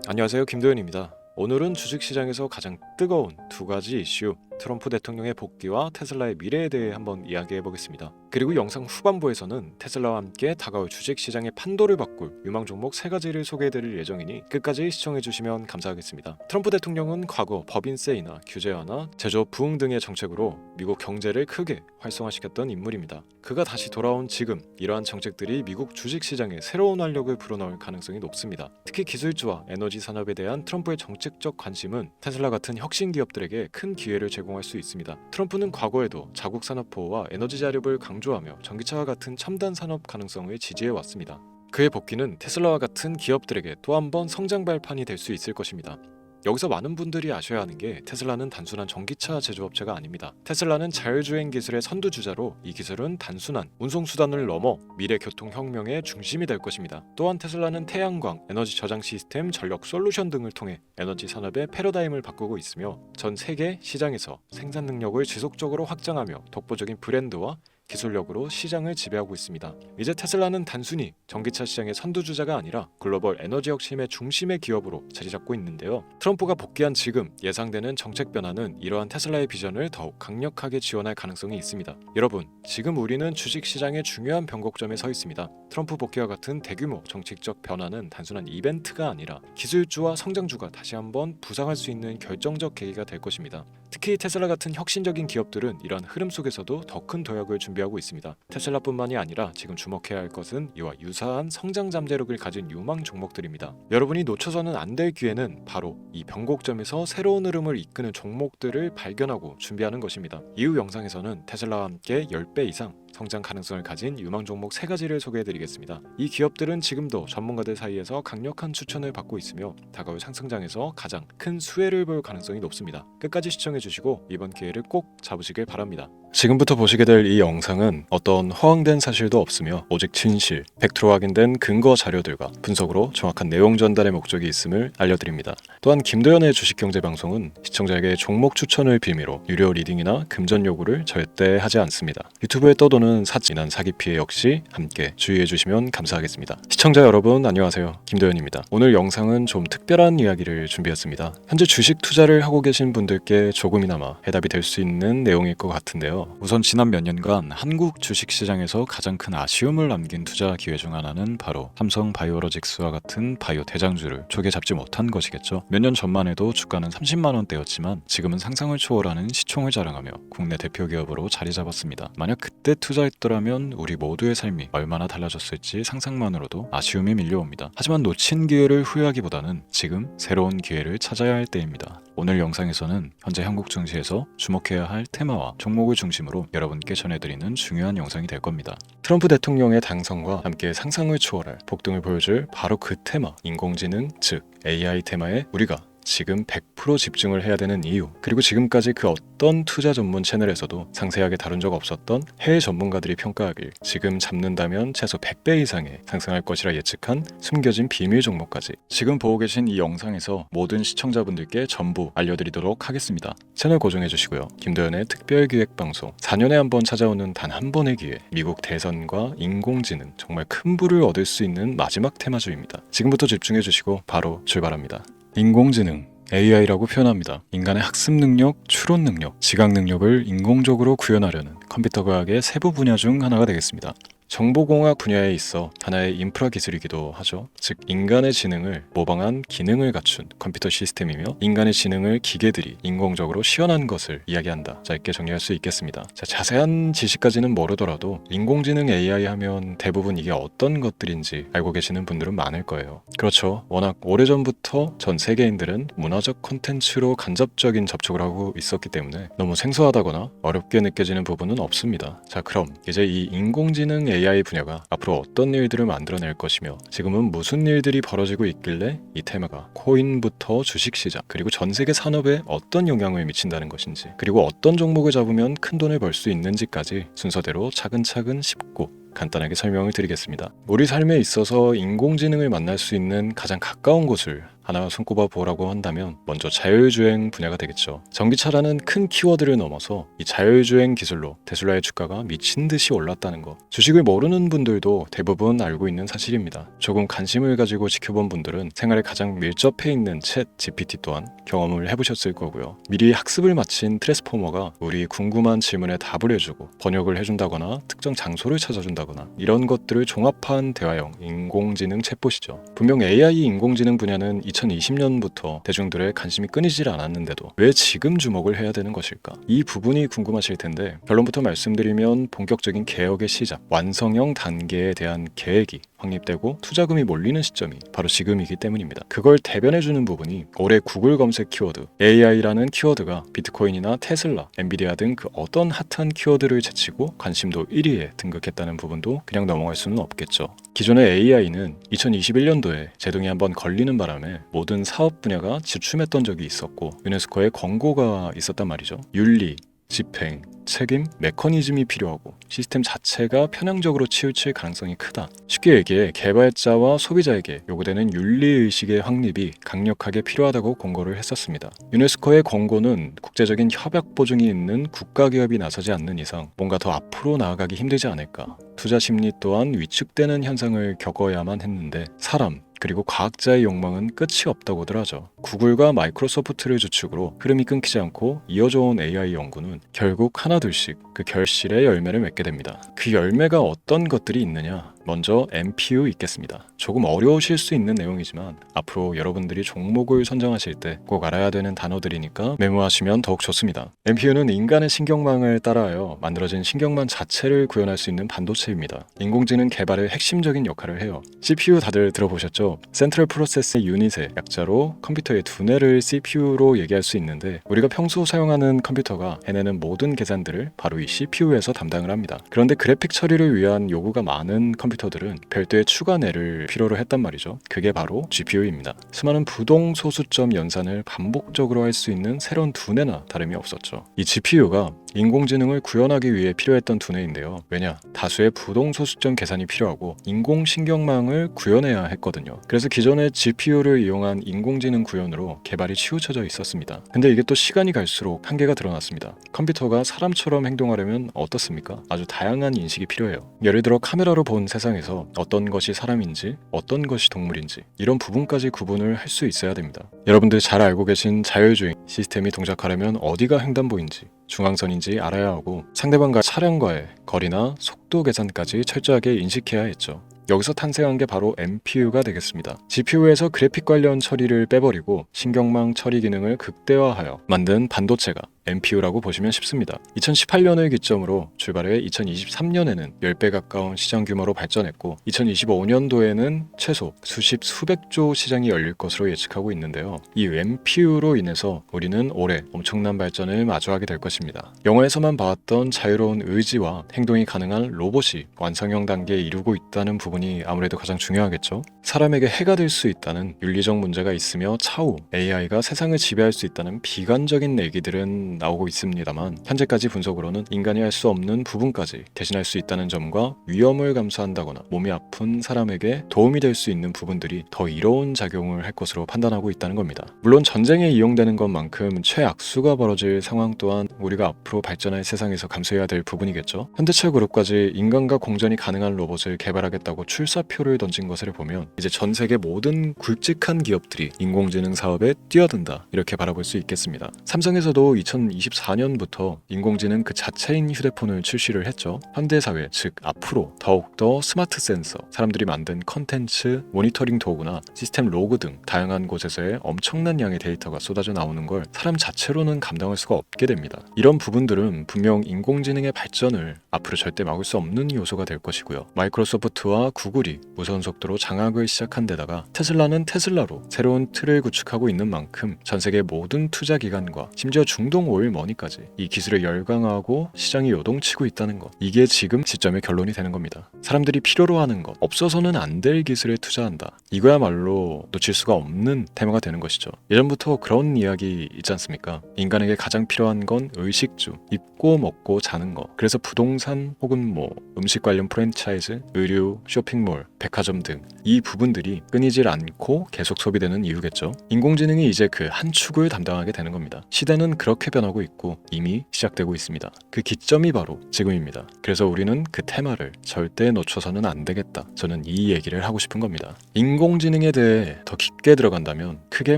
안녕하세요, 김도현입니다. 오늘은 주식시장에서 가장 뜨거운 두 가지 이슈, 트럼프 대통령의 복귀와 테슬라의 미래에 대해 한번 이야기해 보겠습니다. 그리고 영상 후반부에서는 테슬라와 함께 다가올 주식시장의 판도를 바꿀 유망 종목 3가지를 소개해 드릴 예정이니 끝까지 시청해 주시면 감사하겠습니다. 트럼프 대통령은 과거 법인세이나 규제 완화, 제조업 부흥 등의 정책으로 미국 경제를 크게 활성화시켰던 인물입니다. 그가 다시 돌아온 지금 이러한 정책들이 미국 주식시장에 새로운 활력을 불어넣을 가능성이 높습니다. 특히 기술주와 에너지 산업에 대한 트럼프의 정책적 관심은 테슬라 같은 혁신 기업들에게 큰 기회를 제공할 수 있습니다. 트럼프는 과거에도 자국 산업 보호와 에너지 자립을 강조하며 전기차와 같은 첨단 산업 가능성을 지지해 왔습니다. 그의 복귀는 테슬라와 같은 기업들에게 또 한 번 성장 발판이 될 수 있을 것입니다. 여기서 많은 분들이 아셔야 하는 게 테슬라는 단순한 전기차 제조업체가 아닙니다. 테슬라는 자율주행 기술의 선두주자로 이 기술은 단순한 운송수단을 넘어 미래 교통혁명의 중심이 될 것입니다. 또한 테슬라는 태양광, 에너지 저장 시스템, 전력 솔루션 등을 통해 에너지 산업의 패러다임을 바꾸고 있으며 전 세계 시장에서 생산 능력을 지속적으로 확장하며 독보적인 브랜드와 기술력으로 시장을 지배하고 있습니다. 이제 테슬라는 단순히 전기차 시장의 선두주자가 아니라 글로벌 에너지 혁신의 중심의 기업으로 자리잡고 있는데요. 트럼프가 복귀한 지금 예상되는 정책 변화는 이러한 테슬라의 비전을 더욱 강력하게 지원할 가능성이 있습니다. 여러분, 지금 우리는 주식시장의 중요한 변곡점에 서 있습니다. 트럼프 복귀와 같은 대규모 정책적 변화는 단순한 이벤트가 아니라 기술주와 성장주가 다시 한번 부상할 수 있는 결정적 계기가 될 것입니다. 특히 테슬라 같은 혁신적인 기업들은 이러한 흐름 속에서도 더 큰 도약을 준비하고 있습니다. 테슬라뿐만이 아니라 지금 주목해야 할 것은 이와 유사한 성장 잠재력을 가진 유망 종목들입니다. 여러분이 놓쳐서는 안 될 기회는 바로 이 변곡점에서 새로운 흐름을 이끄는 종목들을 발견하고 준비하는 것입니다. 이후 영상에서는 테슬라와 함께 10배 이상 성장 가능성을 가진 유망 종목 3가지를 소개해드리겠습니다. 이 기업들은 지금도 전문가들 사이에서 강력한 추천을 받고 있으며 다가올 상승장에서 가장 큰 수혜를 볼 가능성이 높습니다. 끝까지 시청해주시고 이번 기회를 꼭 잡으시길 바랍니다. 지금부터 보시게 될 이 영상은 어떤 허황된 사실도 없으며 오직 진실, 팩트로 확인된 근거 자료들과 분석으로 정확한 내용 전달의 목적이 있음을 알려드립니다. 또한 김도현의 주식경제 방송은 시청자에게 종목 추천을 빌미로 유료 리딩이나 금전 요구를 절대 하지 않습니다. 유튜브에 떠도는 사진한 사기 피해 역시 함께 주의해 주시면 감사하겠습니다. 시청자 여러분 안녕하세요. 김도현입니다. 오늘 영상은 좀 특별한 이야기를 준비했습니다. 현재 주식 투자를 하고 계신 분들께 조금이나마 해답이 될 수 있는 내용일 것 같은데요. 우선 지난 몇 년간 한국 주식시장에서 가장 큰 아쉬움을 남긴 투자 기회 중 하나는 바로 삼성 바이오로직스와 같은 바이오 대장주를 초기에 잡지 못한 것이겠죠. 몇 년 전만 해도 주가는 30만 원대였지만 지금은 상상을 초월하는 시총을 자랑하며 국내 대표 기업으로 자리 잡았습니다. 만약 그때 투자했더라면 우리 모두의 삶이 얼마나 달라졌을지 상상만으로도 아쉬움이 밀려옵니다. 하지만 놓친 기회를 후회하기보다는 지금 새로운 기회를 찾아야 할 때입니다. 오늘 영상에서는 현재 한국 증시에서 주목해야 할 테마와 종목을 중심으로 여러분께 전해드리는 중요한 영상이 될 겁니다. 트럼프 대통령의 당선과 함께 상상을 초월할 폭등을 보여줄 바로 그 테마, 인공지능, 즉 AI 테마에 우리가 지금 100% 집중을 해야 되는 이유, 그리고 지금까지 그 어떤 투자 전문 채널에서도 상세하게 다룬 적 없었던 해외 전문가들이 평가하길 지금 잡는다면 최소 100배 이상의 상승할 것이라 예측한 숨겨진 비밀 종목까지 지금 보고 계신 이 영상에서 모든 시청자분들께 전부 알려드리도록 하겠습니다. 채널 고정해 주시고요. 김도현의 특별기획방송 4년에 한 번 찾아오는 단 한 번의 기회, 미국 대선과 인공지능, 정말 큰 부를 얻을 수 있는 마지막 테마주입니다. 지금부터 집중해 주시고 바로 출발합니다. 인공지능, AI라고 표현합니다. 인간의 학습 능력, 추론 능력, 지각 능력을 인공적으로 구현하려는 컴퓨터 과학의 세부 분야 중 하나가 되겠습니다. 정보공학 분야에 있어 하나의 인프라 기술이기도 하죠. 즉 인간의 지능을 모방한 기능을 갖춘 컴퓨터 시스템이며 인간의 지능을 기계들이 인공적으로 시연한 것을 이야기한다. 짧게 정리할 수 있겠습니다. 자, 자세한 지식까지는 모르더라도 인공지능 AI 하면 대부분 이게 어떤 것들인지 알고 계시는 분들은 많을 거예요. 그렇죠. 워낙 오래전부터 전 세계인들은 문화적 콘텐츠로 간접적인 접촉을 하고 있었기 때문에 너무 생소하다거나 어렵게 느껴지는 부분은 없습니다. 자, 그럼 이제 이 인공지능 AI 분야가 앞으로 어떤 일들을 만들어낼 것이며 지금은 무슨 일들이 벌어지고 있길래 이 테마가 코인부터 주식시장 그리고 전 세계 산업에 어떤 영향을 미친다는 것인지, 그리고 어떤 종목을 잡으면 큰 돈을 벌 수 있는지까지 순서대로 차근차근 짚고 간단하게 설명을 드리겠습니다. 우리 삶에 있어서 인공지능을 만날 수 있는 가장 가까운 곳을 하나 손꼽아 보라고 한다면 먼저 자율주행 분야가 되겠죠. 전기차라는 큰 키워드를 넘어서 이 자율주행 기술로 테슬라의 주가가 미친 듯이 올랐다는 거. 주식을 모르는 분들도 대부분 알고 있는 사실입니다. 조금 관심을 가지고 지켜본 분들은 생활에 가장 밀접해 있는 챗 GPT 또한 경험을 해보셨을 거고요. 미리 학습을 마친 트랜스포머가 우리 궁금한 질문에 답을 해주고 번역을 해준다거나 특정 장소를 찾아준다거나 이런 것들을 종합한 대화형 인공지능 챗봇이죠. 분명 AI 인공지능 분야는 2020년부터 대중들의 관심이 끊이질 않았는데도 왜 지금 주목을 해야 되는 것일까? 이 부분이 궁금하실 텐데 결론부터 말씀드리면 본격적인 개혁의 시작, 완성형 단계에 대한 계획이 확립되고 투자금이 몰리는 시점이 바로 지금이기 때문입니다. 그걸 대변해주는 부분이 올해 구글 검색 키워드 AI라는 키워드가 비트코인이나 테슬라, 엔비디아 등 그 어떤 핫한 키워드를 제치고 관심도 1위에 등극했다는 부분도 그냥 넘어갈 수는 없겠죠. 기존의 AI는 2021년도에 제동이 한번 걸리는 바람에 모든 사업 분야가 주춤했던 적이 있었고 유네스코의 권고가 있었단 말이죠. 윤리, 집행, 책임, 메커니즘이 필요하고 시스템 자체가 편향적으로 치우칠 가능성이 크다. 쉽게 얘기해 개발자와 소비자에게 요구되는 윤리의식의 확립이 강력하게 필요하다고 권고를 했었습니다. 유네스코의 권고는 국제적인 협약 보증이 있는 국가기업이 나서지 않는 이상 뭔가 더 앞으로 나아가기 힘들지 않을까. 투자 심리 또한 위축되는 현상을 겪어야만 했는데 사람, 그리고 과학자의 욕망은 끝이 없다고들 하죠. 구글과 마이크로소프트를 주축으로 흐름이 끊기지 않고 이어져 온 AI 연구는 결국 하나둘씩 그 결실의 열매를 맺게 됩니다. 그 열매가 어떤 것들이 있느냐? 먼저 NPU 있겠습니다. 조금 어려우실 수 있는 내용이지만 앞으로 여러분들이 종목을 선정하실 때 꼭 알아야 되는 단어들이니까 메모하시면 더욱 좋습니다. NPU는 인간의 신경망을 따라하여 만들어진 신경망 자체를 구현할 수 있는 반도체입니다. 인공지능 개발의 핵심적인 역할을 해요. CPU 다들 들어보셨죠? 센트럴 프로세스 유닛의 약자로 컴퓨터의 두뇌를 CPU로 얘기할 수 있는데 우리가 평소 사용하는 컴퓨터가 해내는 모든 계산들을 바로 이 CPU에서 담당을 합니다. 그런데 그래픽 처리를 위한 요구가 많은 컴퓨터들은 별도의 추가뇌를 필요로 했단 말이죠. 그게 바로 GPU입니다. 수많은 부동 소수점 연산을 반복적으로 할 수 있는 새로운 두뇌나 다름이 없었죠. 이 GPU가 인공지능을 구현하기 위해 필요했던 두뇌인데요. 왜냐? 다수의 부동 소수점 계산이 필요하고 인공신경망을 구현해야 했거든요. 그래서 기존의 GPU를 이용한 인공지능 구현으로 개발이 치우쳐져 있었습니다. 근데 이게 또 시간이 갈수록 한계가 드러났습니다. 컴퓨터가 사람처럼 행동하려면 어떻습니까? 아주 다양한 인식이 필요해요. 예를 들어 카메라로 본 세상에서 어떤 것이 사람인지 어떤 것이 동물인지 이런 부분까지 구분을 할 수 있어야 됩니다. 여러분들 잘 알고 계신 자율주행 시스템이 동작하려면 어디가 횡단보인지 중앙선인지 알아야 하고 상대방과 차량과의 거리나 속도 계산까지 철저하게 인식해야 했죠. 여기서 탄생한 게 바로 NPU가 되겠습니다. GPU에서 그래픽 관련 처리를 빼버리고 신경망 처리 기능을 극대화하여 만든 반도체가 NPU라고 보시면 쉽습니다. 2018년을 기점으로 출발해 2023년에는 10배 가까운 시장 규모로 발전했고 2025년도에는 최소 수백조 시장이 열릴 것으로 예측하고 있는데요. 이 NPU로 인해서 우리는 올해 엄청난 발전을 마주하게 될 것입니다. 영화에서만 봐왔던 자유로운 의지와 행동이 가능한 로봇이 완성형 단계에 이르고 있다는 부분이 아무래도 가장 중요하겠죠. 사람에게 해가 될 수 있다는 윤리적 문제가 있으며 차후 AI가 세상을 지배할 수 있다는 비관적인 얘기들은 나오고 있습니다만 현재까지 분석으로는 인간이 할 수 없는 부분까지 대신할 수 있다는 점과 위험을 감수한다거나 몸이 아픈 사람에게 도움이 될 수 있는 부분들이 더 이로운 작용을 할 것으로 판단하고 있다는 겁니다. 물론 전쟁에 이용되는 것만큼 최악수가 벌어질 상황 또한 우리가 앞으로 발전할 세상에서 감수해야 될 부분이겠죠. 현대차 그룹까지 인간과 공전이 가능한 로봇을 개발하겠다고 출사표를 던진 것을 보면 이제 전 세계 모든 굵직한 기업들이 인공지능 사업에 뛰어든다 이렇게 바라볼 수 있겠습니다. 삼성에서도 2024년부터 인공지능 그 자체인 휴대폰을 출시를 했죠. 현대사회 즉 앞으로 더욱더 스마트 센서, 사람들이 만든 컨텐츠, 모니터링 도구나 시스템 로그 등 다양한 곳에서의 엄청난 양의 데이터가 쏟아져 나오는 걸 사람 자체로는 감당할 수가 없게 됩니다. 이런 부분들은 분명 인공지능의 발전을 앞으로 절대 막을 수 없는 요소가 될 것이고요. 마이크로소프트와 구글이 무선 속도로 장악을 시작한 데다가 테슬라는 테슬라로 새로운 틀을 구축하고 있는 만큼 전 세계 모든 투자 기관과 심지어 중동 뭘 뭐니까지 이 기술에 열광하고 시장이 요동치고 있다는 것, 이게 지금 시점의 결론이 되는 겁니다. 사람들이 필요로 하는 것, 없어서는 안 될 기술에 투자한다. 이거야말로 놓칠 수가 없는 테마가 되는 것이죠. 예전부터 그런 이야기 있지 않습니까? 인간에게 가장 필요한 건 의식주, 입고 먹고 자는 거. 그래서 부동산 혹은 음식 관련 프랜차이즈, 의류, 쇼핑몰, 백화점 등 이 부분들이 끊이질 않고 계속 소비되는 이유겠죠. 인공지능이 이제 그 한 축을 담당하게 되는 겁니다. 시대는 그렇게 변하고 있고 이미 시작되고 있습니다. 그 기점이 바로 지금입니다. 그래서 우리는 그 테마를 절대 놓쳐서는 안 되겠다. 저는 이 얘기를 하고 싶은 겁니다. 인공지능에 대해 더 깊게 들어간다면 크게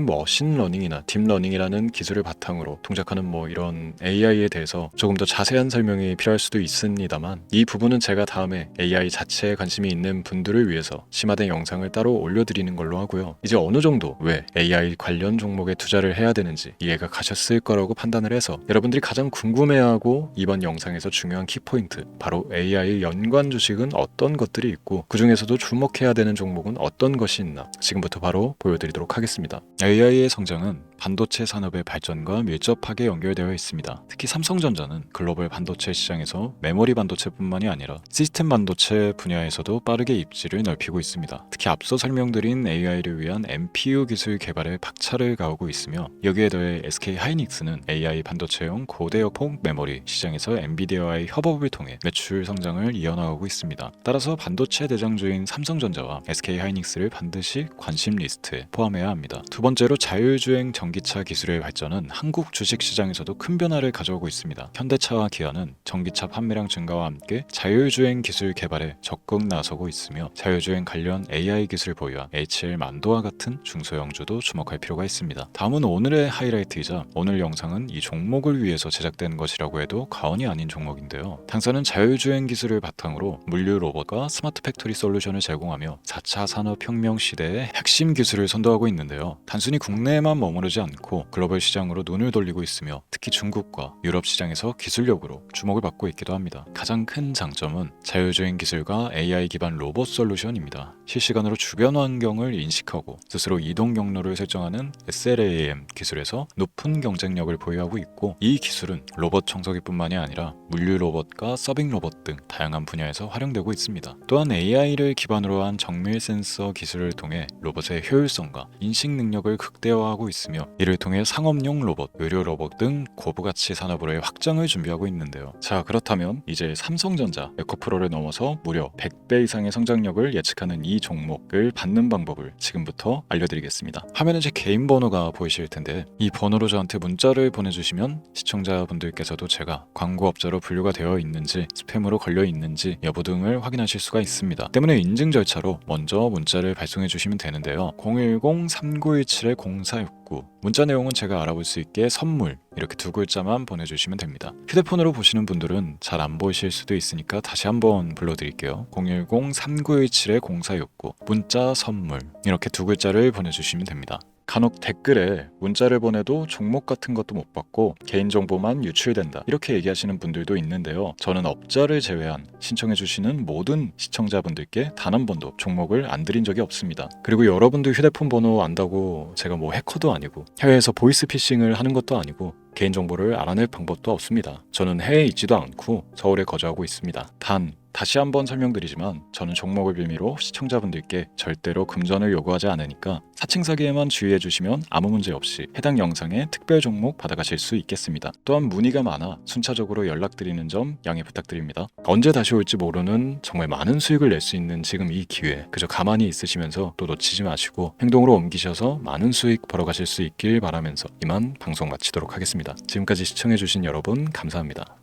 머신러닝이나 딥러닝이라는 기술을 바탕으로 동작하는 이런 AI에 대해서 조금 더 자세한 설명이 필요할 수도 있습니다만, 이 부분은 제가 다음에 AI 자체에 관심이 있는 분들을 위해서 심화된 영상을 따로 올려드리는 걸로 하고요. 이제 어느 정도 왜 AI 관련 종목에 투자를 해야 되는지 이해가 가셨을 거라고 판단을 해서 여러분들이 가장 궁금해하고 이번 영상에서 중요한 키포인트, 바로 AI 연관 주식은 어떤 것들이 있고 그 중에서도 주목해야 되는 종목은 어떤 것이 있나 지금부터 바로 보여드리도록 하겠습니다. AI의 성장은 반도체 산업의 발전과 밀접하게 연결되어 있습니다. 특히 삼성전자는 글로벌 반도체 시장에서 메모리 반도체뿐만이 아니라 시스템 반도체 분야에서도 빠르게 입지를 넓히고 있습니다. 특히 앞서 설명드린 AI를 위한 NPU 기술 개발에 박차를 가하고 있으며, 여기에 더해 SK 하이닉스는 AI 반도체용 고대역폭 메모리 시장에서 엔비디아와의 협업을 통해 매출 성장을 이어나가고 있습니다. 따라서 반도체 대장주인 삼성전자와 SK 하이닉스를 반드시 관심 리스트에 포함해야 합니다. 두 번째로 자율주행 전기차 기술의 발전은 한국 주식시장에서도 큰 변화를 가져오고 있습니다. 현대차와 기아는 전기차 판매량 증가와 함께 자율주행 기술 개발에 적극 나서고 있으며, 자율주행 관련 AI 기술 보유한 HL 만도와 같은 중소형주도 주목할 필요가 있습니다. 다음은 오늘의 하이라이트이자 오늘 영상은 이 종목을 위해서 제작된 것이라고 해도 과언이 아닌 종목인데요. 당사는 자율주행 기술을 바탕으로 물류 로봇과 스마트 팩토리 솔루션을 제공하며 4차 산업혁명 시대의 핵심 기술을 선도하고 있는데요. 단순히 국내에만 머무르지 않고 글로벌 시장으로 눈을 돌리고 있으며, 특히 중국과 유럽 시장에서 기술력으로 주목을 받고 있기도 합니다. 가장 큰 장점은 자율주행 기술과 AI 기반 로봇 솔루션입니다. 실시간으로 주변 환경을 인식하고 스스로 이동 경로를 설정하는 SLAM 기술에서 높은 경쟁력을 보유하고 있고, 이 기술은 로봇 청소기뿐만이 아니라 물류 로봇과 서빙 로봇 등 다양한 분야에서 활용되고 있습니다. 또한 AI를 기반으로 한 정밀 센서 기술을 통해 로봇의 효율성과 인식 능력을 극대화하고 있으며, 이를 통해 상업용 로봇, 의료 로봇 등 고부가치 산업으로의 확장을 준비하고 있는데요. 자, 그렇다면 이제 삼성전자, 에코프로를 넘어서 무려 100배 이상의 성장력을 예측하는 이 종목을 받는 방법을 지금부터 알려드리겠습니다. 화면에 제 개인 번호가 보이실 텐데, 이 번호로 저한테 문자를 보내주시면 시청자분들께서도 제가 광고업자로 분류가 되어 있는지, 스팸으로 걸려 있는지 여부 등을 확인하실 수가 있습니다. 때문에 인증 절차로 먼저 문자를 발송해 주시면 되는데요. 010-3917-0469, 문자 내용은 제가 알아볼 수 있게 선물, 이렇게 두 글자만 보내주시면 됩니다. 휴대폰으로 보시는 분들은 잘 안 보이실 수도 있으니까 다시 한번 불러드릴게요. 010-3917-0469, 문자 선물, 이렇게 두 글자를 보내주시면 됩니다. 간혹 댓글에 문자를 보내도 종목 같은 것도 못 받고 개인정보만 유출된다, 이렇게 얘기하시는 분들도 있는데요. 저는 업자를 제외한 신청해주시는 모든 시청자분들께 단 한 번도 종목을 안 드린 적이 없습니다. 그리고 여러분들 휴대폰 번호 안다고 제가 해커도 아니고 해외에서 보이스피싱을 하는 것도 아니고 개인정보를 알아낼 방법도 없습니다. 저는 해외에 있지도 않고 서울에 거주하고 있습니다. 다시 한번 설명드리지만 저는 종목을 빌미로 시청자분들께 절대로 금전을 요구하지 않으니까 사칭 사기에만 주의해 주시면 아무 문제 없이 해당 영상에 특별 종목 받아가실 수 있겠습니다. 또한 문의가 많아 순차적으로 연락드리는 점 양해 부탁드립니다. 언제 다시 올지 모르는 정말 많은 수익을 낼 수 있는 지금 이 기회, 그저 가만히 있으시면서 또 놓치지 마시고 행동으로 옮기셔서 많은 수익 벌어가실 수 있길 바라면서 이만 방송 마치도록 하겠습니다. 지금까지 시청해 주신 여러분 감사합니다.